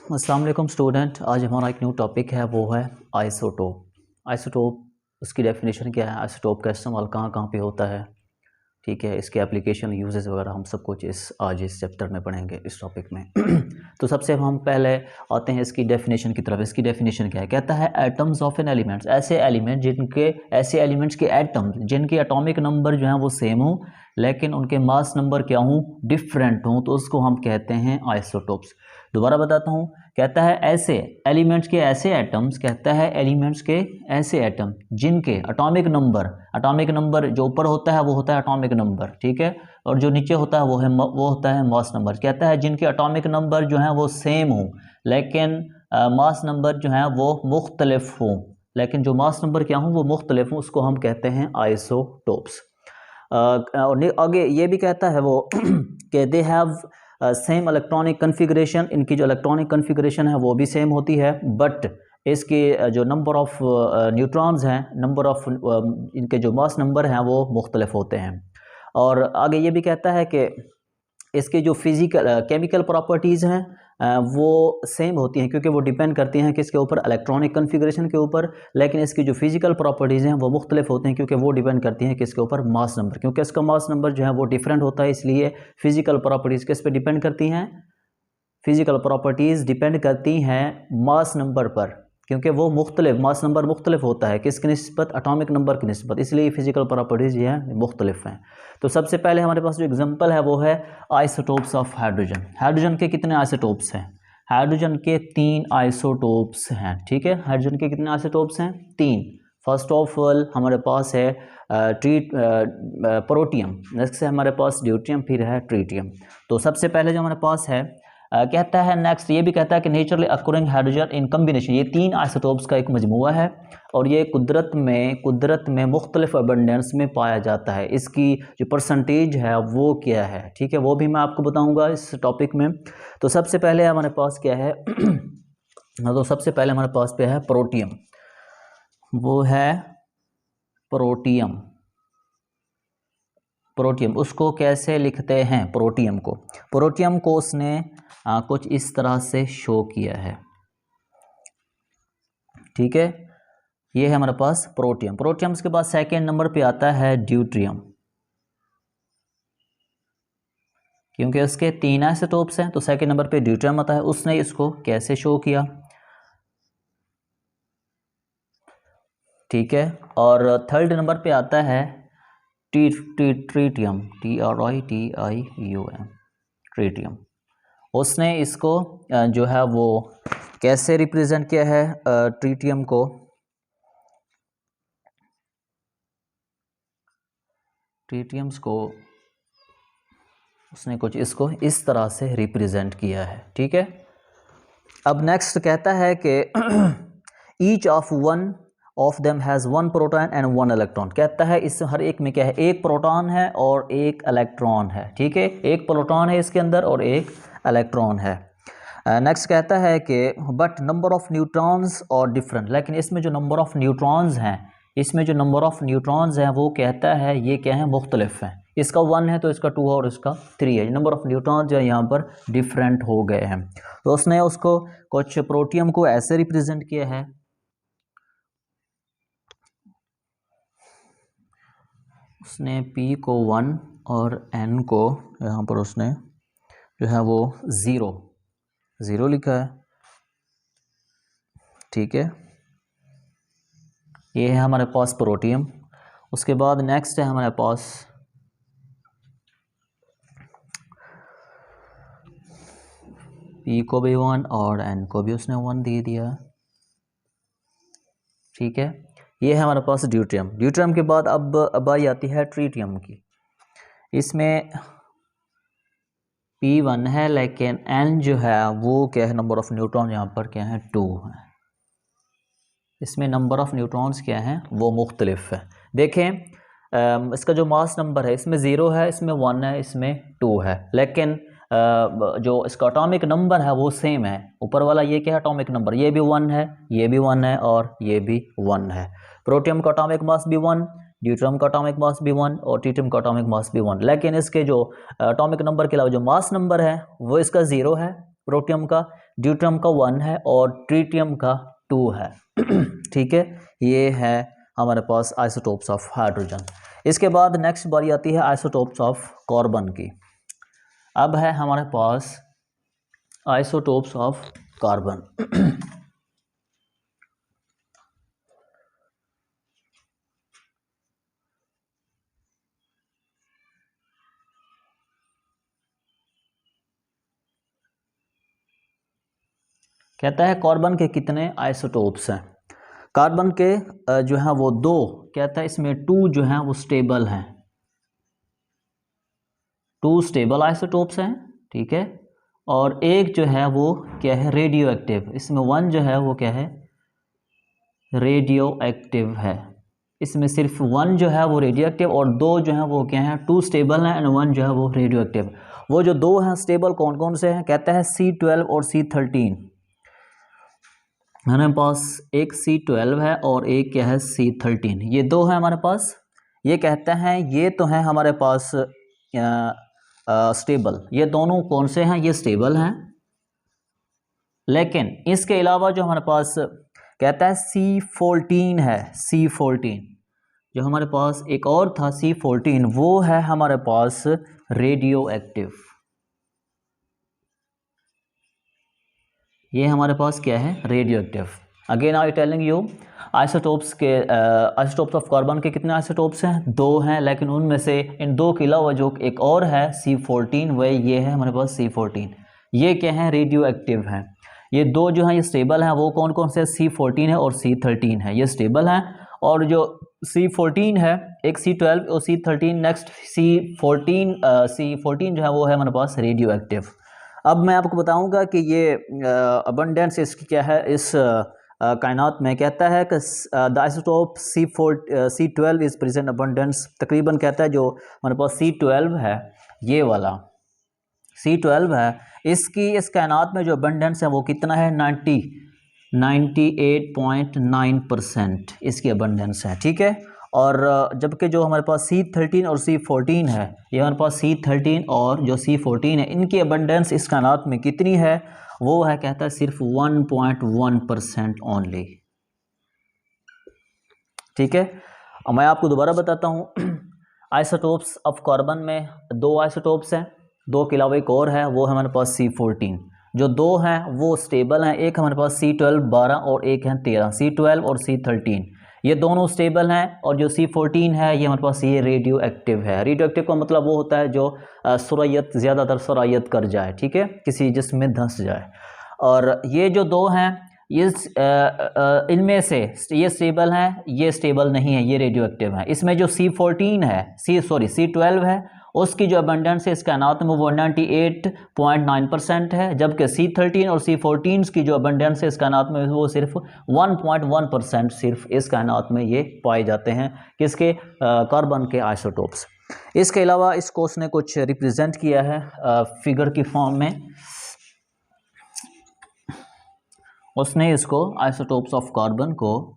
अस्सलाम वालेकुम स्टूडेंट। आज हमारा एक न्यू टॉपिक है, वो है आइसोटोप। आइसोटोप, उसकी डेफिनेशन क्या है, आइसोटोप का इस्तेमाल कहाँ कहाँ पे होता है, ठीक है, इसके एप्लीकेशन यूजेस वगैरह हम सब कुछ आज इस चैप्टर में पढ़ेंगे, इस टॉपिक में। तो सबसे हम पहले आते हैं इसकी डेफिनेशन की तरफ। इसकी डेफिनेशन क्या है, कहता है एटम्स ऑफ एन एलिमेंट्स, ऐसे एलिमेंट्स के एटम्स जिनके एटॉमिक नंबर जो हैं वो सेम हो लेकिन उनके मास नंबर क्या हों, डिफरेंट हों, तो उसको हम कहते हैं आइसोटोप्स। दोबारा बताता हूँ, कहता है ऐसे एलिमेंट्स के ऐसे एटम्स, कहता है एलिमेंट्स के ऐसे एटम जिनके एटॉमिक नंबर जो ऊपर होता है वो होता है एटॉमिक नंबर, ठीक है, और जो नीचे होता है वो होता है मास नंबर। कहता है जिनके एटॉमिक नंबर जो हैं वो सेम हो लेकिन मास नंबर जो हैं वो मुख्तलिफ हों, लेकिन जो मास नंबर क्या हों वो मुख्तलिफ हों, उसको हम कहते हैं आइसोटोप्स। और आगे ये भी कहता है वो कि they have same electronic configuration, इनकी जो इलेक्ट्रॉनिक कन्फिग्रेशन है वो भी सेम होती है, बट इसके जो नंबर ऑफ न्यूट्रॉन्स हैं, नंबर ऑफ इनके जो मास नंबर हैं वो मुख्तलिफ होते हैं। और आगे ये भी कहता है कि इसके जो फिजिकल केमिकल प्रॉपर्टीज़ हैं वो सेम होती हैं, क्योंकि वो डिपेंड करती हैं किसके ऊपर, इलेक्ट्रॉनिक कन्फिग्रेशन के ऊपर, लेकिन इसकी जो फिजिकल प्रॉपर्टीज़ हैं वो मुख्तलिफ होती हैं क्योंकि वो डिपेंड करती हैं किसके ऊपर, मास नंबर। क्योंकि इसका मास नंबर जो है वो डिफरेंट होता है, इसलिए फिजिकल प्रॉपर्टीज़ किस पे डिपेंड करती हैं, फिजिकल प्रॉपर्टीज़ डिपेंड करती हैं मास नंबर पर, क्योंकि वो मुख्तलिफ मास नंबर मुख्तलिफ होता है किसकी निस्बत, एटॉमिक नंबर की निस्बत, इसलिए फिजिकल प्रॉपर्टीज़ ये हैं मुख्तलिफ हैं। तो सबसे पहले हमारे पास जो एग्जांपल है वो है आइसोटोप्स ऑफ हाइड्रोजन। हाइड्रोजन के कितने आइसोटोप्स हैं, हाइड्रोजन के 3 आइसोटोप्स हैं, ठीक है, हाइड्रोजन के कितने आइसोटोप्स हैं, 3। फर्स्ट ऑफ ऑल हमारे पास है प्रोटियम, नेक्स्ट से हमारे पास ड्यूटियम, फिर है ट्रीटियम। तो सबसे पहले जो हमारे पास है कहता है नेक्स्ट, ये भी कहता है कि नेचुरली अक्यूरिंग हाइड्रोजन इन कम्बिनेशन, ये 3 आइसोटोप्स का एक मजमूआ है और ये कुदरत में मुख्तलिफ अबंडेंस में पाया जाता है। इसकी जो परसेंटेज है वो क्या है, ठीक है, वो भी मैं आपको बताऊंगा इस टॉपिक में। तो सबसे पहले हमारे पास क्या है तो सबसे पहले हमारे पास पे है प्रोटियम, वो है प्रोटियम। उसको कैसे लिखते हैं, प्रोटियम को उसने कुछ इस तरह से शो किया है, ठीक है, ये है हमारे पास प्रोटियम के बाद सेकेंड नंबर पे आता है ड्यूट्रियम, क्योंकि उसके 3 आइसोटोप्स हैं तो सेकेंड नंबर पे ड्यूट्रियम आता है। उसने इसको कैसे शो किया, ठीक है, और थर्ड नंबर पे आता है ट्रीटियम, TRITIUM, ट्रीटियम। उसने इसको जो है वो कैसे रिप्रेजेंट किया है, ट्रीटियम को उसने कुछ इसको इस तरह से रिप्रेजेंट किया है, ठीक है। अब नेक्स्ट कहता है कि each of one of them has 1 proton and 1 electron. कहता है इस हर एक में क्या है, एक प्रोटॉन है और एक इलेक्ट्रॉन है, ठीक है, एक प्रोटॉन है इसके अंदर और एक इलेक्ट्रॉन है। नेक्स्ट कहता है कि बट नंबर ऑफ न्यूट्रॉन्स और डिफरेंट, लेकिन इसमें जो नंबर ऑफ न्यूट्रॉन्स हैं वो कहता है ये क्या है, मुख्तलिफ हैं। इसका 1 है तो इसका 2 है और इसका 3 है, नंबर ऑफ न्यूट्रॉन्स जो है यहाँ पर डिफरेंट हो गए हैं। तो उसने उसको कुछ प्रोटियम को ऐसे रिप्रेजेंट किया है, उसने P को 1 और N को यहाँ पर उसने जो है वो 0 लिखा है, ठीक है, ये है हमारे पास प्रोटियम। उसके बाद नेक्स्ट है हमारे पास P को भी 1 और N को भी उसने 1 दे दिया, ठीक है, ये है हमारे पास ड्यूट्रियम के बाद अब आई आती है ट्रीटियम की। इसमें P1 है लेकिन N जो है वो क्या है, नंबर ऑफ न्यूट्रॉन यहाँ पर क्या है, 2 है, इसमें नंबर ऑफ न्यूट्रॉन्स क्या हैं वो मुख्तलिफ है। देखें इसका जो मास नंबर है इसमें 0 है, इसमें 1 है, इसमें 2 है, लेकिन जो इसका एटॉमिक नंबर है वो सेम है। ऊपर वाला ये क्या है, एटॉमिक नंबर, ये भी 1 है, ये भी 1 है और ये भी 1 है। प्रोटियम का एटॉमिक मास भी 1, ड्यूट्रियम का एटॉमिक मास भी 1 और ट्रीटियम का एटॉमिक मास भी 1, लेकिन इसके जो एटॉमिक नंबर के अलावा जो मास नंबर है वो इसका 0 है प्रोटियम का, ड्यूट्रियम का 1 है और ट्रीटियम का 2 है। ठीक है, ये है हमारे पास आइसोटोप्स ऑफ हाइड्रोजन। इसके बाद नेक्स्ट बारी आती है आइसोटोप्स ऑफ कार्बन की। अब है हमारे पास आइसोटोप्स ऑफ कार्बन। कहता है कार्बन के कितने आइसोटोप्स हैं। कार्बन के जो है वो 2, कहता है इसमें 2 जो है वो स्टेबल हैं, 2 स्टेबल आइसोटोप्स हैं। ठीक है, और एक जो है वो क्या है, रेडियो एक्टिव। इसमें 1 जो है वो क्या है, रेडियो एक्टिव है। इसमें सिर्फ 1 जो है वो रेडियो एक्टिव और 2 जो है वो क्या है, 2 स्टेबल हैं एंड 1 जो है वो रेडियो एक्टिव। वो जो 2 हैं स्टेबल कौन कौन से हैं, कहता है C12 और C13। हमारे पास एक C12 है और एक क्या है C13, ये 2 है हमारे पास। ये कहते हैं ये तो है हमारे पास स्टेबल, ये दोनों कौन से हैं, ये स्टेबल हैं। लेकिन इसके अलावा जो हमारे पास कहता है C14 है, C14 जो हमारे पास एक और था C14, वो है हमारे पास रेडियो एक्टिव। ये हमारे पास क्या है, radio active. Again I telling you isotopes के आइसोटोप्स ऑफ कार्बन के कितने आइसोटोप्स हैं, 2 हैं, लेकिन उनमें से इन 2 के अलावा जो एक और है C14, वह ये है हमारे पास C14। ये क्या है, रेडियो एक्टिव हैं। ये 2 जो हैं ये स्टेबल हैं। वो कौन कौन से, C14 है और C13 है, ये स्टेबल हैं। और जो C14 है, एक C12 और C13, नेक्स्ट C14 जो है वो है हमारे पास रेडियो एक्टिव। अब मैं आपको बताऊंगा कि ये अबंडेंस इसकी क्या है इस कायनात में। कहता है कि the isotope C12 is present abundance, तकरीबन कहता है जो हमारे पास C12 है, ये वाला C12 है, इसकी इस कायनात में जो अबंडेंस है वो कितना है, 98.9% इसकी अबंडेंस है। ठीक है, और जबकि जो हमारे पास C13 और C14 है, ये हमारे पास C13 और जो C14 है, इनकी अबंडेंस इस कायनात में कितनी है, वो है कहता है सिर्फ 1.1% ओनली। ठीक है, अब मैं आपको दोबारा बताता हूँ। आइसोटोप्स ऑफ कार्बन में 2 आइसोटोप्स हैं, 2 के अलावा एक और है, वो है हमारे पास C14। जो 2 हैं वो स्टेबल हैं, एक हमारे पास C12 12 और एक है 13, C12 और C13 ये दोनों स्टेबल हैं। और जो C14 है ये हमारे पास ये रेडियो एक्टिव है। रेडियो एक्टिव का मतलब वो होता है जो सुरायत, ज़्यादातर सुरायत कर जाए, ठीक है, किसी जिस्म में धंस जाए। और ये जो 2 हैं ये इनमें से ये स्टेबल हैं, ये स्टेबल नहीं है, ये रेडियो एक्टिव है। इसमें जो C14 है, C12 है, उसकी जो अबंडेंस है इस कायनात में वो 98.9% है, जबकि C13 और C14 की जो अबंडेंस है इस कायनात में वो सिर्फ 1.1% सिर्फ इस कायनात में ये पाए जाते हैं। किसके, कार्बन के आइसोटोप्स। इसके अलावा इसको उसने कुछ रिप्रेजेंट किया है फिगर की फॉर्म में। उसने इसको आइसोटोप्स ऑफ कार्बन को,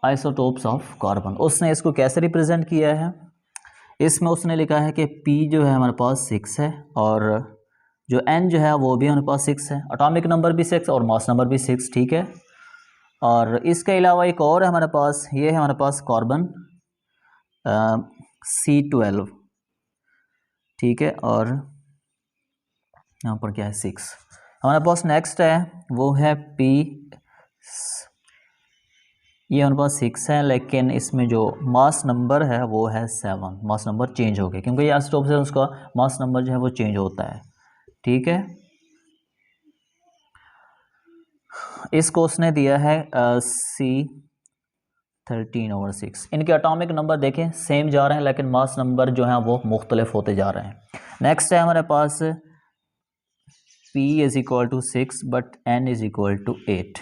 आइसोटोप्स ऑफ कार्बन, उसने इसको कैसे रिप्रेजेंट किया है, इसमें उसने लिखा है कि P जो है हमारे पास 6 है और जो N जो है वो भी हमारे पास 6 है, एटॉमिक नंबर भी 6 और मास नंबर भी 6। ठीक है, और इसके अलावा एक और है हमारे पास, ये है हमारे पास कार्बन C12। ठीक है, और यहाँ पर क्या है 6। हमारे पास नेक्स्ट है वो है P, ये हमारे पास 6 है, लेकिन इसमें जो मास नंबर है वो है 7। मास नंबर चेंज हो गया क्योंकि ये आइसोटोप से उसका मास नंबर जो है वो चेंज होता है। ठीक है, इसको उसने दिया है C13/6। इनके एटॉमिक नंबर देखें सेम जा रहे हैं, लेकिन मास नंबर जो है वो मुख्तलिफ होते जा रहे हैं। नेक्स्ट है हमारे पास P = 6 बट N = 8।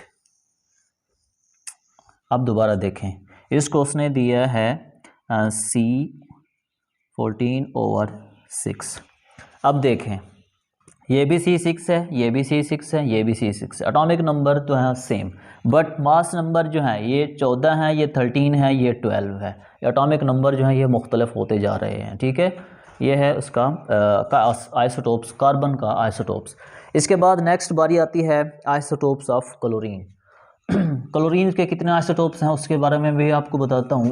अब दोबारा देखें, इसको उसने दिया है C14/6। अब देखें ये भी C6 है, ये भी C6 है, ये भी C6 है। एटॉमिक नंबर तो है सेम, बट मास नंबर जो है ये 14 है, ये 13 है, ये 12 है। एटॉमिक नंबर जो है ये मुख्तलिफ होते जा रहे हैं। ठीक है, ये है उसका आइसोटोप्स, कार्बन का आइसोटोप्स। इसके बाद नेक्स्ट बारी आती है आइसोटोप्स ऑफ क्लोरीन। क्लोरीन के कितने आइसोटोप्स हैं उसके बारे में भी आपको बताता हूँ।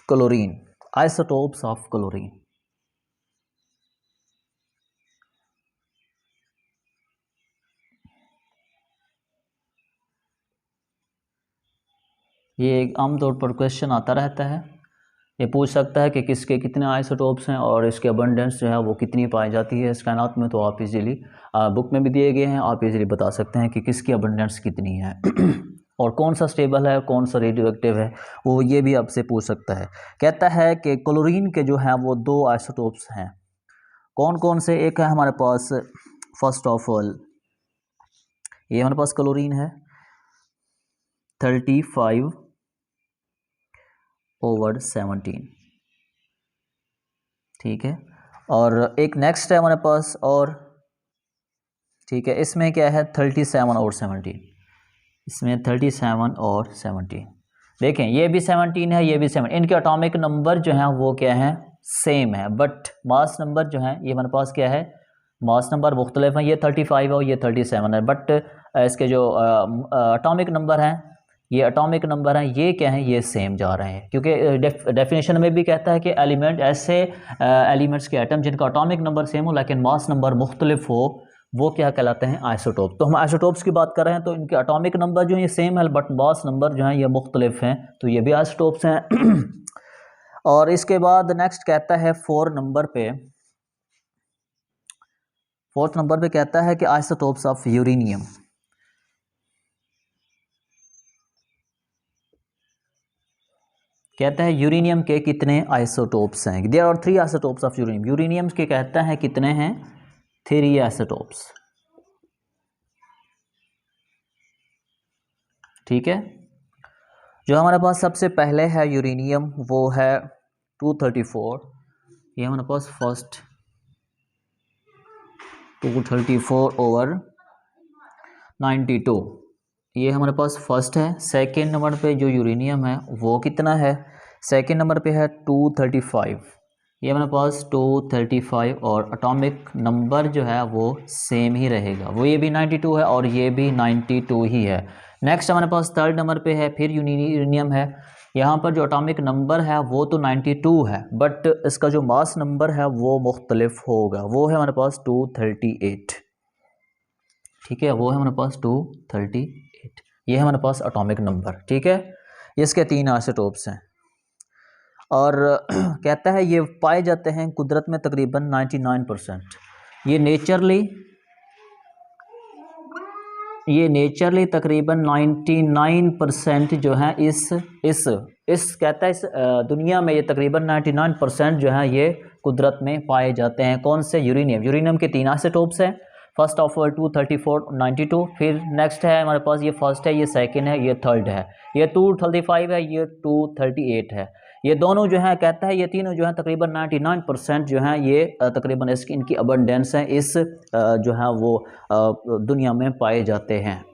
Chlorine, isotopes of chlorine. ये आमतौर पर क्वेश्चन आता रहता है। ये पूछ सकता है कि किसके कितने आइसोटोप्स हैं और इसके अबंडेंस जो है वो कितनी पाई जाती है इस कायनात में। तो आप इजीली बुक में भी दिए गए हैं, आप इजीली बता सकते हैं कि किसकी अबंडेंस कितनी है और कौन सा स्टेबल है, कौन सा रेडियो एक्टिव है, वो ये भी आपसे पूछ सकता है। कहता है कि क्लोरीन के जो है वो 2 आइसोटोप्स हैं। कौन कौन से? एक है हमारे पास, फर्स्ट ऑफ ऑल ये हमारे पास क्लोरीन है 35/17, ठीक है। और एक नेक्स्ट है हमारे पास और, ठीक है, इसमें क्या है 37/17, इसमें 37 और 17। देखें ये भी 17 है, ये भी 7, इनके एटॉमिक नंबर जो हैं वो क्या है, सेम है, बट मास नंबर जो है ये हमारे पास क्या है, मास नंबर मुख्तलिफ हैं। ये 35 है और ये 37 है, बट इसके जो एटॉमिक नंबर हैं, ये एटॉमिक नंबर हैं, ये क्या हैं, ये सेम जा रहे हैं। क्योंकि डेफिनेशन में भी कहता है कि एलिमेंट ऐसे एलिमेंट्स के एटम जिनका एटॉमिक नंबर सेम हो लेकिन मास नंबर मुख्तलिफ हो, वो क्या कहलाते हैं, आइसोटोप। तो हम आइसोटोप्स की बात कर रहे हैं, तो इनके एटॉमिक नंबर जो है ये सेम है बट मास नंबर जो है ये मुख्तलिफ हैं, तो ये भी आइसोटोप्स हैं। और इसके बाद नेक्स्ट कहता है 4 नंबर पे, 4th नंबर पे कहता है कि आइसोटोप्स ऑफ यूरेनियम। कहता है यूरेनियम के कितने आइसोटोप्स हैं। There are 3 isotopes of uranium. Uranium के कहता है कितने हैं, 3 आइसोटोप्स, ठीक है। जो हमारे पास सबसे पहले है यूरेनियम, वो है 234। ये हमारे पास फर्स्ट 234/92, ये हमारे पास फर्स्ट है। सेकंड नंबर पे जो यूरेनियम है वो कितना है, सेकंड नंबर पे है 235। ये हमारे पास 235 और एटॉमिक नंबर जो है वो सेम ही रहेगा, वो ये भी 92 है और ये भी 92 ही है। नेक्स्ट हमारे पास 3rd नंबर पे है फिर यूरेनियम है। यहाँ पर जो एटॉमिक नंबर है वो तो 92 है बट इसका जो मास नंबर है वो मुख्तलिफ होगा, वो है हमारे पास 238, ठीक है, वो है हमारे पास 238। ये है हमारे पास एटॉमिक नंबर, ठीक है। इसके 3 आइसोटोप्स हैं और कहता है ये पाए जाते हैं कुदरत में तकरीबन 99%। ये नेचरली तकरीबन 99% जो है इस कहता है इस दुनिया में ये तकरीबन 99% जो है ये कुदरत में पाए जाते हैं। कौन से? यूरेनियम के 3 आइसोटोप्स हैं। फर्स्ट ऑफ ऑल 234, 92, फिर नेक्स्ट है हमारे पास ये फर्स्ट है, ये सेकंड है, ये थर्ड है, ये 235 है, ये 238 है। ये दोनों जो है कहता है ये तीनों जो है तकरीबन 99% जो है ये तकरीबन इनकी अबंडेंस है इस जो है वो दुनिया में पाए जाते हैं।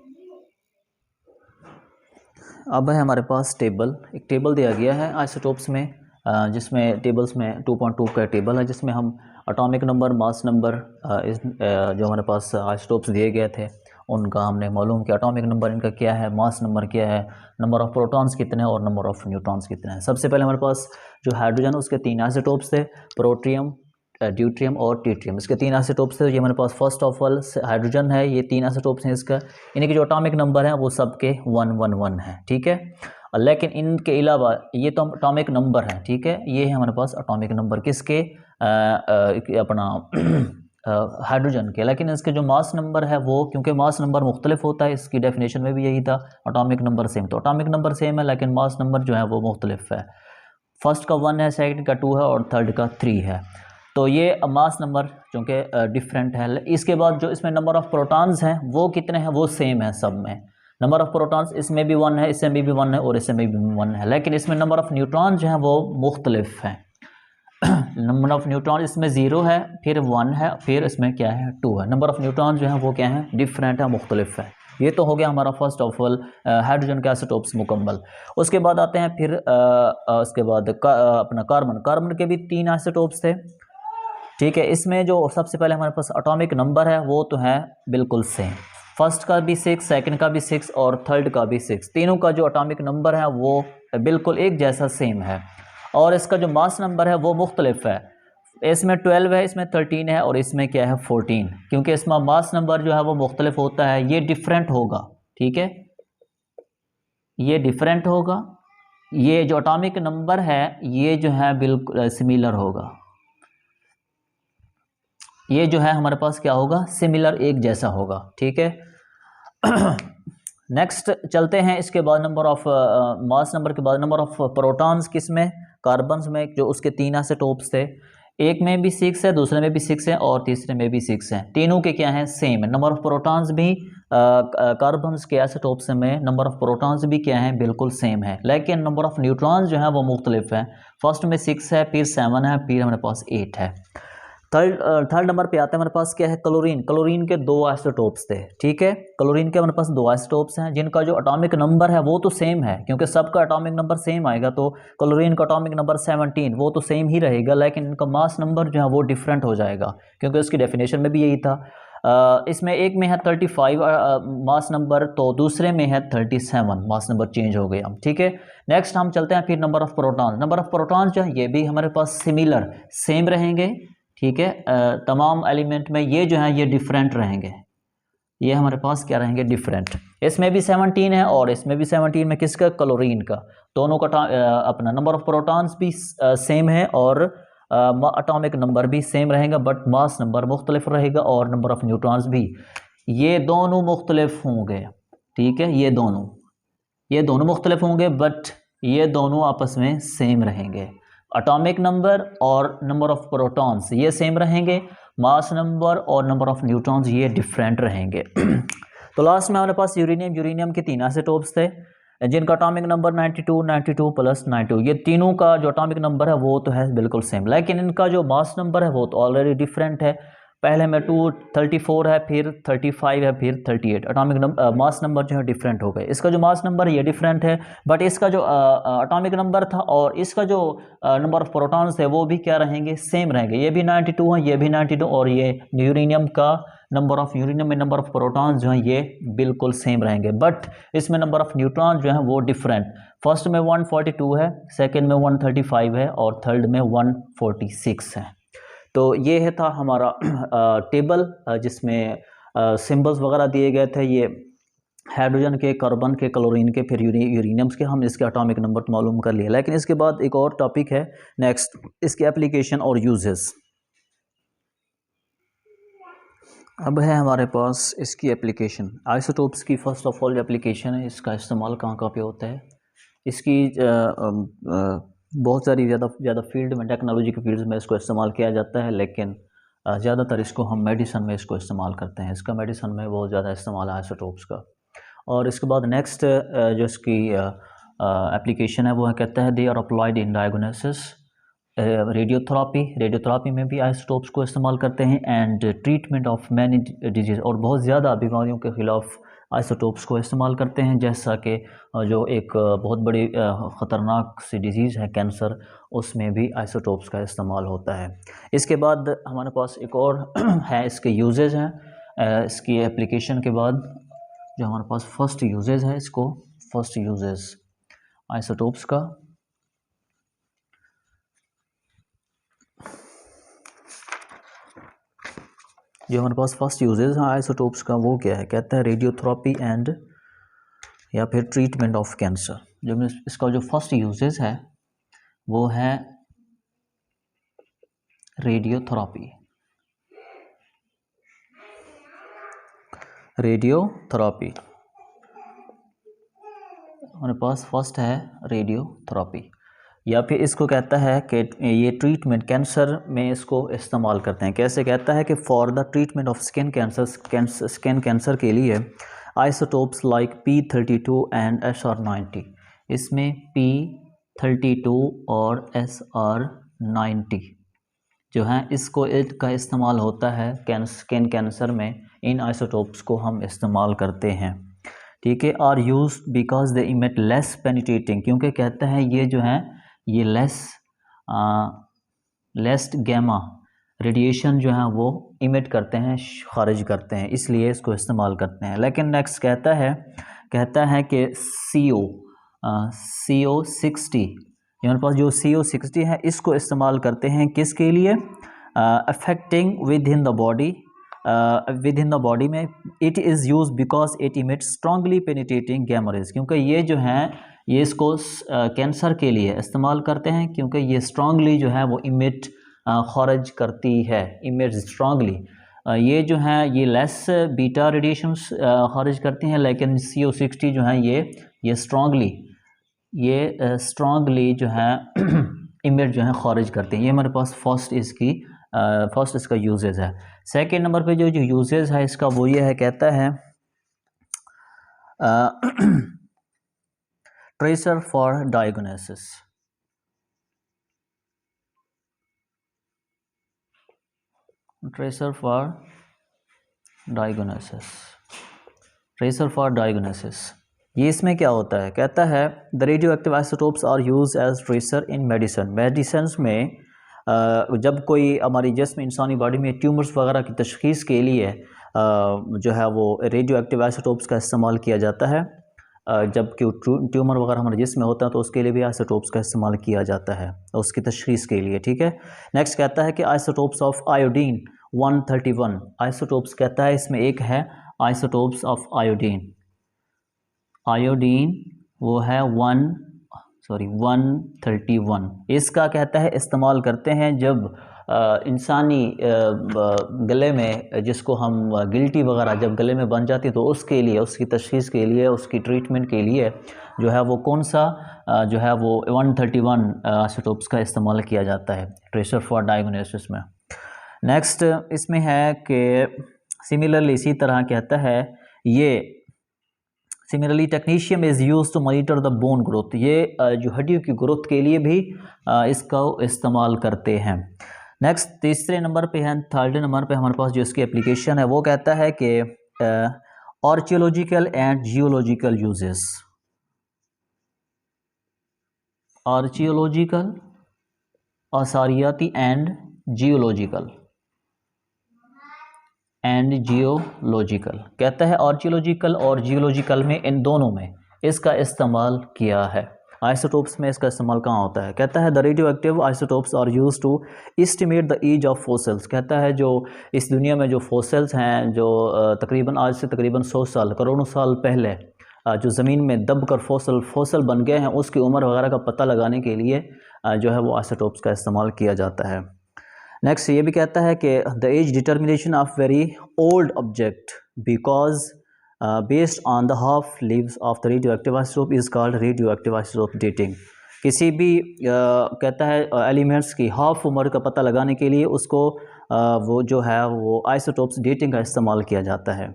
अब है हमारे पास टेबल, एक टेबल दिया गया है आइसोटोप्स में, जिसमें टेबल्स में 2.2 का टेबल है जिसमें हम एटॉमिक नंबर, मास नंबर, जो हमारे पास आइसोटोप्स दिए गए थे उनका हमने मालूम किया। एटॉमिक नंबर इनका क्या है, मास नंबर क्या है, नंबर ऑफ़ प्रोटॉन्स कितने हैं और नंबर ऑफ़ न्यूट्रॉन्स कितने हैं। सबसे पहले हमारे पास जो हाइड्रोजन उसके 3 आइसोटोप्स थे, प्रोटियम, ड्यूट्रियम और ट्रिटियम। इसके 3 आइसोटोप्स थे। ये हमारे पास फर्स्ट ऑफ ऑल हाइड्रोजन है, ये 3 आइसोटोप्स हैं इसका। इनके जो एटॉमिक नंबर हैं वो सबके 111 है, ठीक है। लेकिन इनके अलावा ये तो एटॉमिक नंबर हैं, ठीक है, ये है हमारे पास एटॉमिक नंबर किसके, अपना हाइड्रोजन के। लेकिन इसके जो मास नंबर है वो, क्योंकि मास नंबर मुख्तलिफ होता है, इसकी डेफिनेशन में भी यही था, एटॉमिक नंबर सेम, तो एटॉमिक नंबर सेम है लेकिन मास नंबर जो है वो मुख्तलिफ है। फर्स्ट का 1 है, सेकंड का 2 है और थर्ड का 3 है। तो ये मास नंबर चूँकि डिफरेंट है। इसके बाद जो इसमें नंबर ऑफ़ प्रोटॉन्स हैं वो कितने हैं, वो सेम है सब में। नंबर ऑफ़ प्रोटॉन्स इसमें भी 1 है, इसमें भी 1 है और इसमें भी 1 है, लेकिन इसमें नंबर ऑफ़ न्यूट्रॉन जो हैं वो मुख्तलिफ हैं। नंबर ऑफ़ न्यूट्रॉन इसमें 0 है, फिर 1 है, फिर इसमें क्या है 2 है। नंबर ऑफ़ न्यूट्रॉन जो है वो क्या है, डिफरेंट है, मुख्तलिफ है। ये तो हो गया हमारा फर्स्ट ऑफ ऑल हाइड्रोजन के आइसोटोप्स मुकम्मल। उसके बाद आते हैं फिर उसके बाद अपना कार्बन के भी 3 आइसोटोप्स थे, ठीक है। इसमें जो सबसे पहले हमारे पास एटॉमिक नंबर है वो तो है बिल्कुल सेम, फर्स्ट का भी 6, सेकंड का भी 6 और थर्ड का भी 6, तीनों का जो एटॉमिक नंबर है वो बिल्कुल एक जैसा सेम है। और इसका जो मास नंबर है वो मुख्तलिफ है, इसमें 12 है, इसमें 13 है और इसमें क्या है 14, क्योंकि इसमें मास नंबर जो है वो मुख्तलिफ होता है, ये डिफरेंट होगा, ठीक है, ये डिफरेंट होगा। ये जो एटॉमिक नंबर है ये जो है बिल्कुल सिमिलर होगा, ये जो है हमारे पास क्या होगा, सिमिलर, एक जैसा होगा, ठीक है। नेक्स्ट चलते हैं, इसके बाद नंबर ऑफ मास नंबर के बाद नंबर ऑफ प्रोटॉन्स किसमें, कार्बन्स में, जो उसके 3 आइसोटोप्स थे, एक में भी 6 है, दूसरे में भी 6 है और तीसरे में भी 6 है, तीनों के क्या है सेम है। नंबर ऑफ प्रोटॉन्स भी कार्बन्स के आइसोटोप्स में नंबर ऑफ प्रोटॉन्स भी क्या है बिल्कुल सेम है, लेकिन नंबर ऑफ न्यूट्रॉन्स जो है वो मुख्तलिफ है, फर्स्ट में 6 है, फिर 7 है, फिर हमारे पास 8 है। थर्ड नंबर पे आता है हमारे पास क्या है, क्लोरीन के 2 आइसोटोप्स थे, ठीक है। क्लोरीन के हमारे पास 2 आइसोटोप्स हैं जिनका जो एटॉमिक नंबर है वो तो सेम है, क्योंकि सबका एटॉमिक नंबर सेम आएगा, तो क्लोरीन का एटॉमिक नंबर 17 वो तो सेम ही रहेगा, लेकिन इनका मास नंबर जो है वो डिफरेंट हो जाएगा, क्योंकि उसकी डेफिनेशन में भी यही था। इसमें एक में है 35 मास नंबर, तो दूसरे में है 37, मास नंबर चेंज हो गया, ठीक है। नेक्स्ट हम चलते हैं फिर number of proton. Number of proton जो है ये भी हमारे पास सिमिलर सेम रहेंगे, ठीक है। तमाम एलिमेंट में ये जो है ये डिफरेंट रहेंगे, ये हमारे पास क्या रहेंगे डिफरेंट। इसमें भी 17 है और इसमें भी 17 में किसका, क्लोरीन का, दोनों का अपना नंबर ऑफ प्रोटॉन्स भी सेम है और एटॉमिक नंबर भी सेम रहेगा, बट मास नंबर मुख्तलिफ रहेगा और नंबर ऑफ न्यूट्रॉन्स भी, ये दोनों मुख्तलिफ होंगे, ठीक है। ये दोनों मुख्तलिफ होंगे, बट ये दोनों आपस में सेम रहेंगे। एटॉमिक नंबर और नंबर ऑफ प्रोटॉन्स ये सेम रहेंगे, मास नंबर और नंबर ऑफ न्यूट्रॉन्स ये डिफरेंट रहेंगे। तो लास्ट में हमारे पास यूरेनियम के 3 आइसोटोप्स थे जिनका एटॉमिक नंबर 92, 92 प्लस 92, ये तीनों का जो एटॉमिक नंबर है वो तो है बिल्कुल सेम, लेकिन इनका जो मास नंबर है वो तो ऑलरेडी डिफरेंट है। पहले में 234 है, फिर 35 है, फिर 38, एटॉमिक मास नंबर जो है डिफरेंट हो गए। इसका जो मास नंबर है ये डिफरेंट है, बट इसका जो एटॉमिक नंबर था और इसका जो नंबर ऑफ प्रोटॉन्स है वो भी क्या रहेंगे, सेम रहेंगे, ये भी 92 है, ये भी 92, और ये यूरेनियम में नंबर ऑफ प्रोटॉन्स जो हैं ये बिल्कुल सेम रहेंगे, बट इसमें नंबर ऑफ न्यूट्रॉन जो है वो डिफरेंट, फर्स्ट में 142 है, सेकेंड में 135 है और थर्ड में 146 है। तो ये था हमारा टेबल जिसमें सिंबल्स वगैरह दिए गए थे, ये हाइड्रोजन के, कार्बन के, क्लोरीन के, फिर यूरेनियम्स के, हम इसके एटॉमिक नंबर तो मालूम कर लिया। लेकिन इसके बाद एक और टॉपिक है नेक्स्ट, इसके एप्लीकेशन और यूजेस। अब है हमारे पास इसकी एप्लीकेशन, आइसोटोप्स की फर्स्ट ऑफ ऑल एप्लीकेशन है, इसका इस्तेमाल कहाँ कहाँ पे होता है। इसकी बहुत सारी ज़्यादा फील्ड में, टेक्नोलॉजी के फील्ड में इसको इस्तेमाल किया जाता है, लेकिन ज़्यादातर इसको हम मेडिसन में इसको इस्तेमाल करते हैं, इसका मेडिसन में बहुत ज़्यादा इस्तेमाल है आइसोटोप्स का। और इसके बाद नेक्स्ट जो इसकी एप्लीकेशन है वो है, कहता है they are applied in diagnosis, radiotherapy में भी आइसोटोप्स को इस्तेमाल करते हैं, and treatment of many diseases, और बहुत ज़्यादा बीमारियों के ख़िलाफ़ आइसोटोप्स को इस्तेमाल करते हैं, जैसा कि जो एक बहुत बड़ी ख़तरनाक सी डिजीज़ है कैंसर, उसमें भी आइसोटोप्स का इस्तेमाल होता है। इसके बाद हमारे पास एक और है, इसके यूजेज हैं। इसकी एप्लीकेशन के बाद जो हमारे पास फर्स्ट यूजेज है, इसको फर्स्ट यूजेज आइसोटोप्स का, जो हमारे पास फर्स्ट यूजेज है आइसोटोप्स का वो क्या है, कहता है रेडियोथेरापी एंड या फिर ट्रीटमेंट ऑफ कैंसर। जो इसका जो फर्स्ट यूजेज है वो है रेडियोथेरापी। हमारे पास फर्स्ट है रेडियोथेरापी, या फिर इसको कहता है कि ये ट्रीटमेंट कैंसर में इसको इस्तेमाल करते हैं। कैसे कहता है कि for the treatment of skin cancer के लिए isotopes like P32 and SR90, इसमें P32 और SR90 जो हैं इसका इस्तेमाल होता है स्किन कैंसर में, इन आइसोटोप्स को हम इस्तेमाल करते हैं। ठीक है, are use because they emit less penetrating, क्योंकि कहते हैं ये जो है ये लेस गैमा रेडिएशन जो है वो इमिट करते हैं, खारिज करते हैं, इसलिए इसको इस्तेमाल करते हैं। लेकिन नेक्स्ट कहता है कि CO60, हमारे पास जो CO60 है इसको इस्तेमाल करते हैं किसके लिए, affecting with in the body में। It is use because it emit strongly penetrating gamma rays, क्योंकि ये जो है ये इसको कैंसर के लिए इस्तेमाल करते हैं, क्योंकि ये स्ट्रांगली जो है वो इमिट खारिज करती है, इमिट स्ट्रांगली। ये जो है ये लेस बीटा रेडिएशंस खारिज करती हैं, लेकिन CO60 जो है ये स्ट्रांगली जो है इमिट जो है खारिज करते हैं। ये हमारे पास फर्स्ट इसका यूजेज है। सेकेंड नंबर पे जो यूजेज है इसका वो ये है, कहता है tracer for diagnosis. Tracer for diagnosis ये इसमें क्या होता है, कहता है the radio active isotopes are use as tracer in medicine में जब कोई हमारी जिस्म इंसानी बॉडी में ट्यूमर्स वगैरह की तशखीस के लिए जो है वो रेडियो एक्टिव आइसोटोप्स का इस्तेमाल किया जाता है। जब ट्यूमर वगैरह हमारे जिस्म में होता है तो उसके लिए भी आइसोटोप्स का इस्तेमाल किया जाता है उसकी तशखीस के लिए। ठीक है, नेक्स्ट कहता है कि आइसोटोप्स ऑफ आयोडीन 131, आइसोटोप्स कहता है इसमें एक है आइसोटोप्स ऑफ आयोडीन वो है 131। इसका कहता है इस्तेमाल करते हैं जब इंसानी गले में, जिसको हम गिल्टी वगैरह जब गले में बन जाती है तो उसके लिए, उसकी तशख़ीस के लिए, उसकी ट्रीटमेंट के लिए जो है वो कौन सा जो है वो 131 आइसोटोप्स का इस्तेमाल किया जाता है ट्रेसर फॉर डायग्नोसिस में। नेक्स्ट इसमें है कि सिमिलरली इसी तरह कहता है ये similarly technetium is use to monitor the bone growth, ये जो हड्डियों की ग्रोथ के लिए भी इसका इस्तेमाल करते हैं। नेक्स्ट तीसरे नंबर पे है, थर्ड नंबर पे हमारे पास जो इसकी एप्लीकेशन है वो कहता है कि archaeological and geological uses. Archaeological, आसारियाती एंड जियोलॉजिकल कहता है आर्कियोलॉजिकल और जियोलॉजिकल में, इन दोनों में इसका इस्तेमाल किया है। आइसोटोप्स में इसका इस्तेमाल कहाँ होता है, कहता है the radio active isotopes are use to estimate the age of fossils. कहता है जो इस दुनिया में जो फोसिल्स हैं, जो तकरीबन आज से तकरीबन 100 साल करोड़ों साल पहले जो ज़मीन में दब कर फोसल बन गए हैं, उसकी उम्र वगैरह का पता लगाने के लिए जो है वो आइसोटोप्स का इस्तेमाल किया जाता है। नेक्स्ट ये भी कहता है कि the age determination of very old object because based on the half lives of the radio active isotope is called radio active isotope dating. किसी भी कहता है एलिमेंट्स की हाफ उम्र का पता लगाने के लिए उसको वो जो है वो आइसोटोप्स डेटिंग का इस्तेमाल किया जाता है।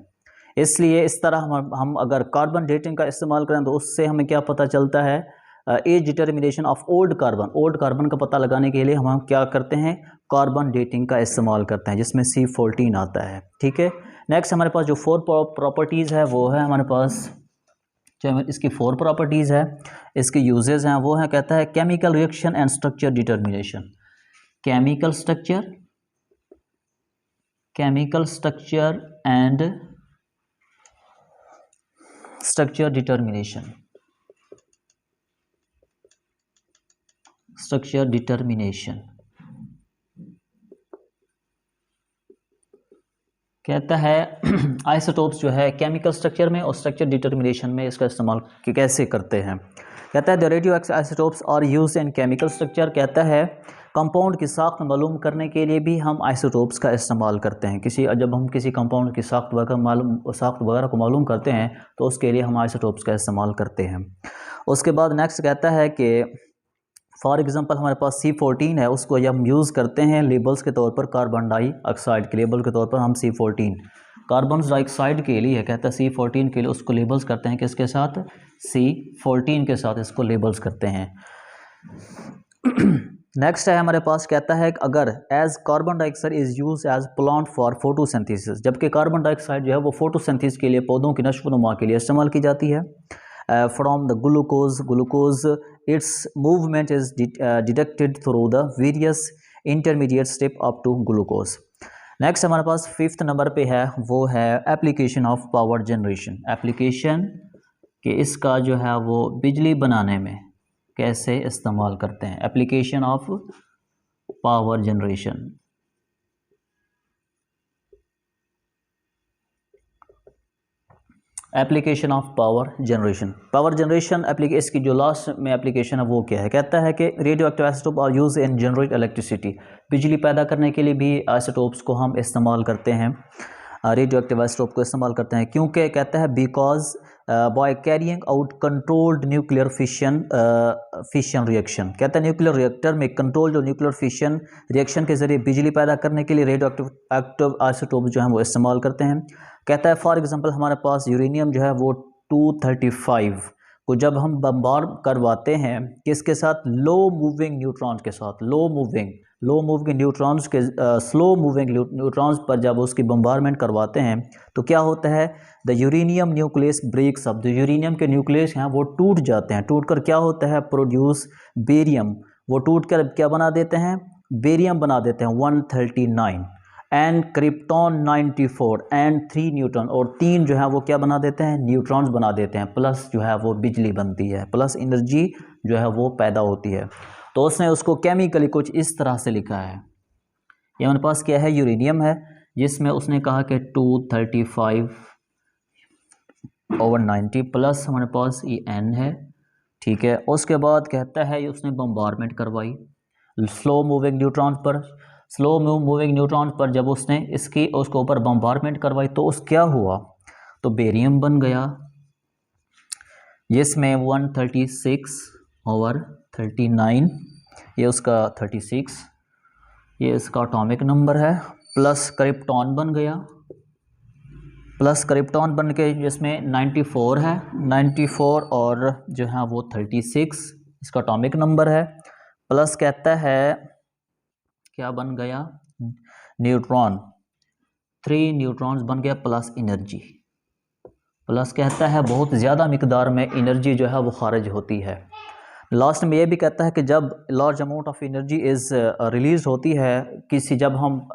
इसलिए इस तरह हम अगर कार्बन डेटिंग का इस्तेमाल करें तो उससे हमें क्या पता चलता है, age determination of old carbon का पता लगाने के लिए हम क्या करते हैं, कार्बन डेटिंग का इस्तेमाल करते हैं, जिसमें C14 आता है। ठीक है, नेक्स्ट हमारे पास जो 4 प्रॉपर्टीज़ है वो है हमारे पास, जो इसकी 4 प्रॉपर्टीज़ है, इसके यूजेस हैं वो है, कहता है chemical reaction and structure determination. Chemical structure and structure determination. कहता है आइसोटोप्स जो है केमिकल स्ट्रक्चर में और स्ट्रक्चर डिटर्मिनेशन में इसका इस्तेमाल कैसे करते हैं। कहता है the radio active isotopes are used in chemical structure. कहता है कंपाउंड की साख्त मालूम करने के लिए भी हम आइसोटोप्स का इस्तेमाल करते हैं। जब हम किसी कंपाउंड की साख्त वगैरह को मालूम करते हैं तो उसके लिए हम आइसोटोप्स का इस्तेमाल करते हैं। उसके बाद नेक्स्ट कहता है कि फॉर एग्जांपल हमारे पास C14 है, उसको जब हम यूज़ करते हैं लेबल्स के तौर पर, कार्बन डाइऑक्साइड के लेबल के तौर पर हम C14 कार्बन डाइऑक्साइड के लिए, कहता है C14 के लिए उसको लेबल्स करते हैं किसके साथ, C14 के साथ इसको लेबल्स करते हैं। नेक्स्ट है हमारे पास, कहता है कि अगर as carbon dioxide is use as plant for photosynthesis, जबकि कार्बन डाइऑक्साइड जो है वो फोटोसिंथेसिस के लिए, पौधों की नशोनुमा के लिए इस्तेमाल की जाती है। From the glucose its movement is detected through the various intermediate step up to glucose. Next हमारे पास 5th नंबर पे है, वो है application of power generation. Application कि इसका जो है वो बिजली बनाने में कैसे इस्तेमाल करते हैं। Application of power generation. Application of power generation. Power generation इसकी जो लास्ट में एप्लीकेशन है वो क्या है, कहता है कि radio active isotope are use in generate electricity. बिजली पैदा करने के लिए भी आइसोटोप्स को हम इस्तेमाल करते हैं, रेडियो एक्टिव आइसोटोप को इस्तेमाल करते हैं, क्योंकि कहता है because by carrying out controlled nuclear fission reaction. कहता है न्यूक्लियर रिएक्टर में कंट्रोल जो न्यूक्लियर फिशन रिएक्शन के जरिए बिजली पैदा करने के लिए रेडियो एक्टिव आइसोटोप जो है वो इस्तेमाल करते हैं। कहता है फॉर एग्जांपल हमारे पास यूरेनियम जो है वो 235 को जब हम बम्बार्ड करवाते हैं किसके साथ, लो मूविंग न्यूट्रॉन्स के साथ, लो मूविंग न्यूट्रॉन्स के स्लो मूविंग न्यूट्रॉन्स पर जब उसकी बम्बारमेंट करवाते हैं तो क्या होता है, the uranium nucleus breaks up. जो यूरेनियम के न्यूक्लियस हैं वो टूट जाते हैं, टूटकर क्या होता है, प्रोड्यूस बेरियम। वो टूटकर क्या बना देते हैं, बेरियम बना देते हैं 139 एंड क्रिप्टॉन 94 एंड 3 न्यूट्रॉन, और 3 जो है वो क्या बना देते हैं, न्यूट्रॉन्स बना देते हैं, प्लस जो है वो बिजली बनती है, प्लस एनर्जी जो है वो पैदा होती है। तो उसने उसको केमिकली कुछ इस तरह से लिखा है। ये हमारे पास क्या है, यूरेनियम है, जिसमें उसने कहा कि 235/90 प्लस हमारे पास ये एन है, ठीक है। उसके बाद कहता है उसने बम्बारमेंट करवाई स्लो मूविंग न्यूट्रॉन पर, जब उसने उसके ऊपर बम्बारमेंट करवाई तो उस क्या हुआ, तो बेरियम बन गया, जिसमें 136/39 ये उसका 36 ये इसका एटॉमिक नंबर है, प्लस क्रिप्टॉन बन गया, बन के जिसमें 94 है, 94 और जो है वो 36 इसका एटॉमिक नंबर है, प्लस कहता है क्या बन गया, न्यूट्रॉन, 3 न्यूट्रॉन्स बन गया, प्लस एनर्जी, प्लस कहता है बहुत ज़्यादा मिकदार में एनर्जी जो है वो खारिज होती है। लास्ट में ये भी कहता है कि जब large amount of energy is release होती है जब हम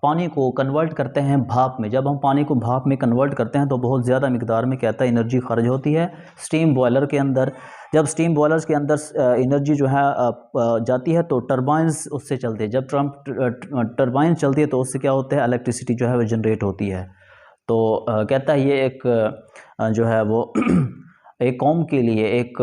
पानी को कन्वर्ट करते हैं भाप में, जब हम पानी को भाप में कन्वर्ट करते हैं तो बहुत ज़्यादा मिकदार में कहता है एनर्जी खारिज होती है स्टीम बॉयलर के अंदर। जब स्टीम बॉयलर्स के अंदर एनर्जी जो है जाती है तो टरबाइंस उससे चलते हैं, जब टरबाइन चलती है तो उससे क्या होता है, इलेक्ट्रिसिटी जो है वो जनरेट होती है। तो कहता है ये एक जो है वो एक कौम के लिए, एक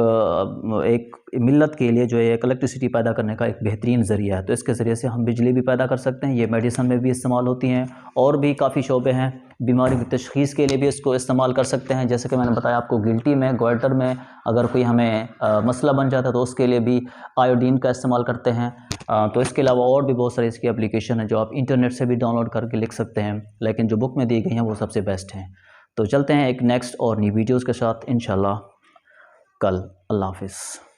मिल्लत के लिए जो है एक इलेक्ट्रिसिटी पैदा करने का एक बेहतरीन ज़रिया है। तो इसके ज़रिए से हम बिजली भी पैदा कर सकते हैं। ये मेडिसिन में भी इस्तेमाल होती हैं, और भी काफ़ी शोबे हैं, बीमारी की तशख़ीस के लिए भी इसको इस्तेमाल कर सकते हैं। जैसे कि मैंने बताया आपको, गिल्टी में, गोइटर में अगर कोई हमें मसला बन जाता है तो उसके लिए भी आयोडीन का इस्तेमाल करते हैं। तो इसके अलावा और भी बहुत सारी इसकी एप्लीकेशन है जो आप इंटरनेट से भी डाउनलोड करके लिख सकते हैं, लेकिन जो बुक में दी गई हैं वो सबसे बेस्ट हैं। तो चलते हैं एक नेक्स्ट और नई वीडियोज़ के साथ इंशाल्लाह कल। अल्लाह हाफ़िज़।